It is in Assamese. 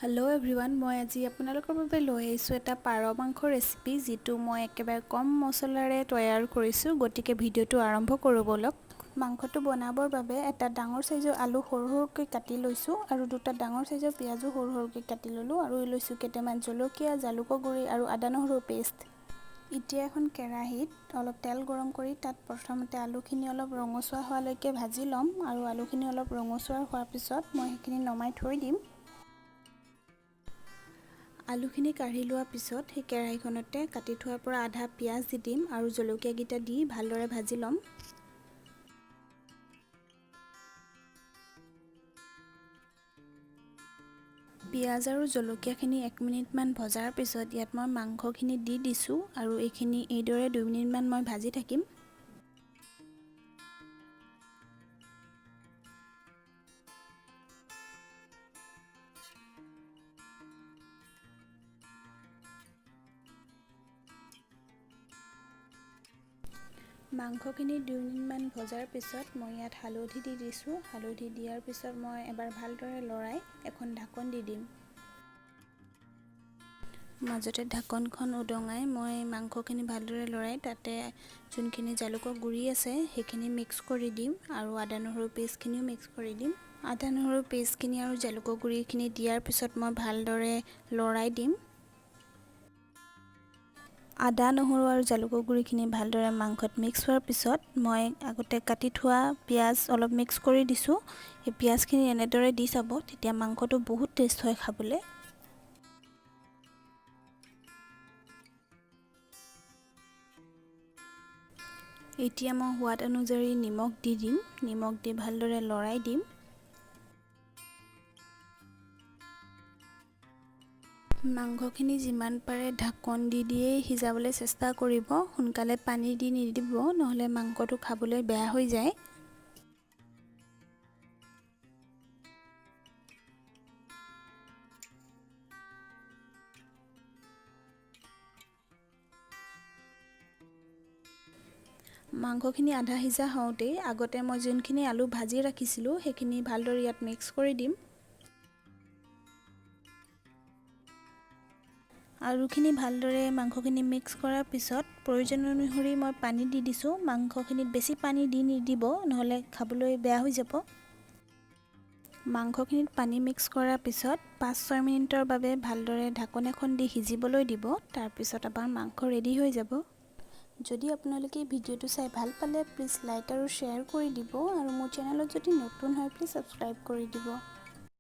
हेलो एवरीवन मैं आज আপোনালোকৰ বাবে লৈ আহিছো এটা পাৰ মাংস ৰেচিপি যেটো মই একেবাৰে কম মছলাৰে তৈয়াৰ কৰিছো গতিকে ভিডিওটো আৰম্ভ কৰো বলক মাংসটো বনাবৰ বাবে এটা ডাঙৰ সাইজৰ আলু সৰু-সৰুকৈ কাটি লৈছো আৰু দুটা ডাঙৰ সাইজৰ পিয়াজো সৰু-সৰুকৈ কাটি ললো আৰু লৈছো কেটামান জলকীয়া জালুকৰ গুৰি আৰু আদা নহৰুৰ পেষ্ট এতিয়া এখন কেৰাহীত অলপ তেল গৰম কৰি তাত প্ৰথমতে আলুখিনি অলপ ৰঙচুৱা হোৱালৈকে ভাজি লম আৰু আলুখিনি অলপ ৰঙচুৱা হোৱাৰ পিছত মই হেখিনি নমাই থৈ দিম আলুখিনি কাঢ়ি লোৱাৰ পিছত সেই কেৰাহীখনতে কাটি থোৱাৰ পৰা আধা পিয়াজ দি দিম আৰু জলকীয়া গিটা দি ভালদৰে ভাজি লম পিয়াজ আৰু জলকীয়াখিনি 1 মিনিট মান ভজাৰ পিছত ইয়াত মই মাংসখিনি দি দিছো আৰু এইখিনি এইদৰে 2 মিনিট মান মই ভাজি থাকিম মাংসখিনি 2 মিনিট মান ভজাৰ পিছত মই ইয়াত হালধি দি দিছো হালধি দিয়াৰ পিছত মই এবাৰ ভালদৰে লৰাই এখন ঢাকন দি দিম মাজতে ঢাকনখন উদঙাই মই মাংসখিনি ভালদৰে লৰাই তাতে যোনখিনি জালুকৰ গুৰি আছে হেখিনি মিক্স কৰি দিম আৰু আদা নহৰু পেষ্টখিনিও মিক্স কৰি দিম আদা নহৰু পেষ্টখিনি আৰু জালুকৰ গুৰিখিনি দিয়াৰ পিছত মই ভালদৰে লৰাই দিম আদা নহৰু আৰু জালুকৰ গুৰিখিনি ভালদৰে মাংসত মিক্স হোৱাৰ পিছত মই আগতে কাটি থোৱা পিয়াজ অলপ মিক্স কৰি দিছো এই পিয়াজখিনি এনেদৰে দি চাব তেতিয়া মাংসটো বহুত টেষ্ট হয় খাবলে এতিয়া মই সোৱাদ অনুযায়ী নিমখ দি দিম নিমখ দি ভালদৰে লৰাই দিম মাংসখিনি যিমান পাৰে ঢাকন দি দিয়ে সিজাবলৈ চেষ্টা কৰিব সোনকালে পানী দি নিদিব নহলে মাংসটো খাবলৈ বেয়া হৈ যায় মাংসখিনি আধা সিজা হওঁতে আগতে মই যোনখিনি আলু ভাজি ৰাখিছিলো হেখিনি ভালদৰে ইয়াত মিক্স কৰি দিম আলুখিনি ভালদৰে মাংসখিনি মিক্স কৰাৰ পিছত প্ৰয়োজন অনুসৰি মই পানী দি দিছো মাংসখিনিত বেছি পানী দি নিদিব নহলে খাবলৈ বেয়া হৈ যাব মাংসখিনিত পানী মিক্স কৰাৰ পিছত 5-6 মিনিটৰ বাবে ভালদৰে ঢাকন এখন দি সিজিবলৈ দিব তাৰ পিছত আমাৰ মাংস ৰেডি হৈ যাব যদি আপোনালোকে ভিডিওটো চাই ভাল পালে প্লিজ লাইক আৰু শেয়াৰ কৰি দিব আৰু মোৰ চেনেলত যদি নতুন হয় প্লিজ সাবস্ক্ৰাইব কৰি দিব